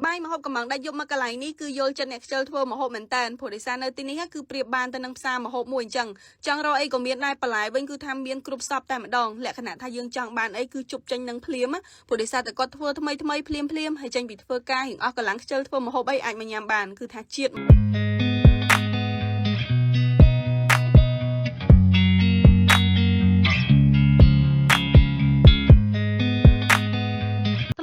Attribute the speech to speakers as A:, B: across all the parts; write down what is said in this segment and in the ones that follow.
A: បាយមកហូបកំងដាច់យកមកកន្លែងនេះគឺយល់ចិត្តអ្នកខ្ជិលធ្វើមកហូបមែនតើព្រោះដោយសារនៅទីនេះគឺប្រៀបបានទៅនឹងផ្សារមកហូបមួយអញ្ចឹងចង់រកអីក៏មានដែរបន្លែវិញគឺថាមានគ្រប់សពតែម្ដងលក្ខណៈថាយើងចង់បានអីគឺជប់ចេញនឹងភ្លាមព្រោះដោយសារតែគាត់ធ្វើថ្មីភ្លាមហើយចេញពីធ្វើការរៀងអស់កម្លាំងខ្ជិលធ្វើមកហូបអីអាចមកញ៉ាំបានគឺថាជាតិ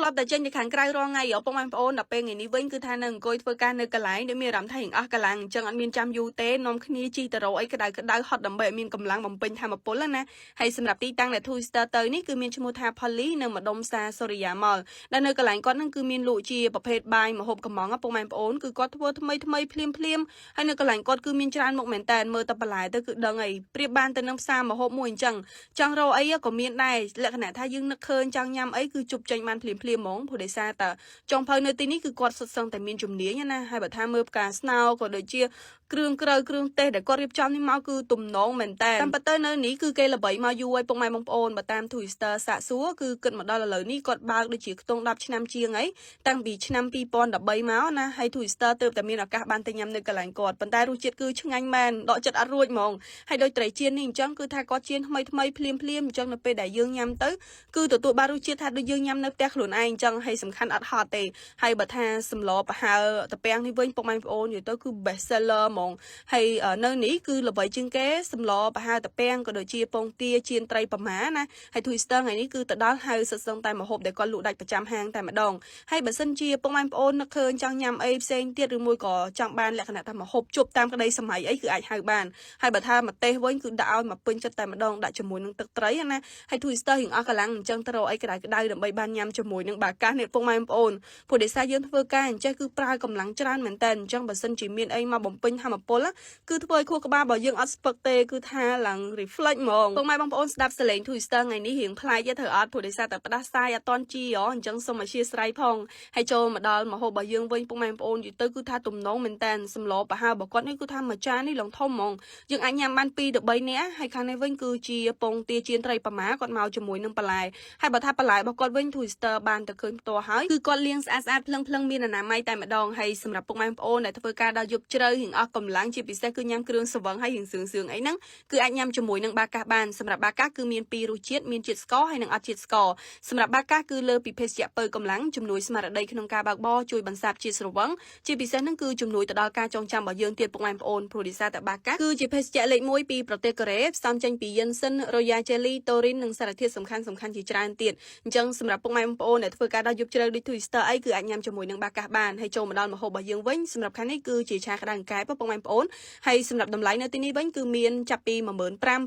A: ធ្លាប់តែចេញទៅខាងក្រៅរងថ្ងៃឪពុកម៉ែបងប្អូនដល់ពេលថ្ងៃនេះវិញគឺថានៅអង្គុយធ្វើការនៅកន្លែងដែលមានអារម្មណ៍ថារៀងអស់កម្លាំងអញ្ចឹងអត់មានចាំយូរទេនាំគ្នាជីទៅរកអីក្តៅហត់ដើម្បីឲ្យមានកម្លាំងបំពេញធម៌ពលណាហើយសម្រាប់ទីតាំងដែល Twister ទៅនេះគឺមានឈ្មោះថា Polly នៅម្ដុំផ្សារសូរិយាមលដែលនៅកន្លែងគាត់ហ្នឹងគឺមានលក់ជាប្រភេទបាយម្ហូបកំងឪពុកម៉ែបងប្អូនគឺគាត់ធ្វើថ្មីភ្លាមហើយនៅកន្លែងគាត់គឺមានច្រើនមុខមែនតើមើលតែបន្លែទៅគឺដឹងអីប្រៀបបានទៅនឹងផ្សារម្ហូបមួយអញ្ចឹងចង់រកអីក៏មានដែរលក្ខណៈថាយើងនឹកឃើញចង់ញ៉ាំអីគឺជប់ចេញបានភ្លាមហ្មងព្រោះដោយសារតែចុងភៅនៅទីនេះគឺគាត់សុទ្ធសឹងតែមានជំនាញណាហើយបើថាមើលផ្កាស្នោក៏ដូចជាគ្រឿងក្រៅគ្រឿងទេសដែលគាត់រៀបចំនេះមកគឺទំនងមែនតើតាមពិតទៅនៅនេះគឺគេល្បីមកយូរហើយពុកម៉ែបងប្អូនបើតាម Twister សាកសួរគឺគិតមកដល់ឥឡូវនេះគាត់បើកដូចជាខ្ទង់10ឆ្នាំជាងអីតាំងពីឆ្នាំ2013មកណាហើយ Twister ទើបតែមានឱកាសបានទៅញ៉ាំនៅកន្លែងគាត់ប៉ុន្តែរសជាតិគឺឆ្ងាញ់មែនដកចិត្តអត់រួចហ្មងហើយដូចត្រីចៀននេះអញ្ចឹងគឺថាគាត់ចៀនថ្មីភ្លាមអញ្ចឹងនៅពេលដែលយើងញ៉ាំទៅគឺទទួលបានរសជាតិថាដូចយើងញ៉ាំនៅផ្ទះខ្លួនឯងអញ្ចឹងហើយសំខាន់អត់ហត់ទេហើយបើថាសម្លប្រហើតាពាំងនេះវិញពុកម៉ែបងប្អូននិយាយទៅគឺ best seller ហ្មងហើយនៅនេះគឺល្បីជាងគេសម្លប្រហើតាពាំងក៏ដូចជាពងទាចៀនត្រីប្រមាណាហើយ Twister ថ្ងៃនេះគឺទៅដល់ហៅសិតសឹងតែម្ហូបដែលគាត់លក់ដាច់ប្រចាំហាងតែម្ដងហើយបើសិនជាពុកម៉ែបងប្អូននឹកឃើញចង់ញ៉ាំអីផ្សេងទៀតឬមួយក៏ចង់បានលក្ខណៈថាម្ហូបជប់តាមក្តីសម័យអីគឺអាចហៅបានហើយបើថាម្ទេសវិញគឺដាក់ឲ្យមកពេញចិត្តតែម្ដងដាក់ជាមួយនឹងទឹកត្រីណាហើយ Twister រៀងអស់កម្លាំងអញ្ចឹងទៅរកអីក្តៅដើម្បីបានញ៉ាំជាមួយនឹងបាកាសនេះពុកម៉ែបងប្អូនព្រោះដោយសារយើងធ្វើការអញ្ចេះគឺប្រើកម្លាំងច្រើនមែនតើអញ្ចឹងបើសិនជាមានអីមកបំពេញធម៌ពលគឺធ្វើឲ្យខួរក្បាលរបស់យើងអត់ស្ពឹកទេគឺថាឡើង reflect ហ្មងពុកម៉ែបងប្អូនស្ដាប់សលេង Twister ថ្ងៃនេះរៀងប្លែកទេធ្វើអត់ព្រោះដោយសារតែផ្ដាសាយអត់តន់ជីអញ្ចឹងសូមអធិស្ឋានផងហើយចូលមកដល់ម្ហូបរបស់យើងវិញពុកម៉ែបងប្អូននិយាយទៅគឺថាទំនងមែនតើសម្លប្រហើរបស់គាត់នេះគឺថាមួយចាននេះឡើងធំហ្មងយើងអាចញ៉ាំបាន2ទៅ3នាក់ហើយខាងនេះវិញគឺជាពងទាចៀនត្រីប្រមាគាត់មកជាមួយនឹងបន្លែហើយបើថាបន្លែរបស់គាត់វិញ Twister បានទៅឃើញផ្ទាល់ហើយគឺគាត់លាងស្អាតភ្លឹងមានអនាម័យតែម្ដងហើយសម្រាប់ពុកម៉ែបងប្អូនដែលធ្វើការដល់យប់ជ្រៅរៀងអស់កម្លាំងជាពិសេសគឺញ៉ាំគ្រឿងស្វឹងហើយរៀងសឿងអីហ្នឹងគឺអាចញ៉ាំជាមួយនឹងបាកាសបានសម្រាប់បាកាសគឺមាន2រសជាតិមានជាតិស្ករហើយនិងអត់ជាតិស្ករសម្រាប់បាកាសគឺលើពីភេសជ្ជៈពៅកម្លាំងជំនួយស្មារតីក្នុងការបើកបរជួយបន្សាបជាតិស្រវឹងជាពិសេសហ្នឹងគឺជំនួយទៅដល់ការចងចាំរបស់យើងទៀតពុកម៉ែបងប្អូនព្រោះដោយសារតែបាកាសគឺជាភេសជ្ជៈលេខ1ពីប្រទេសកូរ៉េផ្សំចេញពីយិនសិន Royal Jelly Taurine និងសារធាតុសំខាន់ជាច្រើនទៀតអញ្ចឹងសម្រាប់ពុកម៉ែបងប្អូនដែលធ្វើការដល់យប់ជ្រៅដូច Twister អីគឺអាចញ៉ាំជាមួយនឹងបាកាសបានហើយចូលមកដល់ម្ហូបរបស់យើងវិញសម្រាប់ខាងនេះគឺជាឆាក្តៅកែពុកម៉ែបងប្អូនហើយសម្រាប់តម្លៃនៅទីនេះវិញគឺមានចាប់ពី15000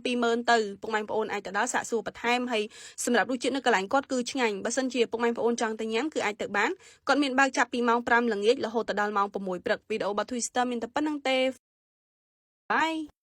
A: 20000ទៅពុកម៉ែបងប្អូនអាចទៅដល់សាកសួរបន្ថែមហើយសម្រាប់រសជាតិនៅកន្លែងគាត់គឺឆ្ងាញ់បើសិនជាពុកម៉ែបងប្អូនចង់ទៅញ៉ាំគឺអាចទៅបានគាត់មានបើកចាប់ពីម៉ោង5ល្ងាចរហូតដល់ម៉ោង6ព្រឹកវីដេអូរបស់ Twister មានតែប៉ុណ្្នឹងទេបាយ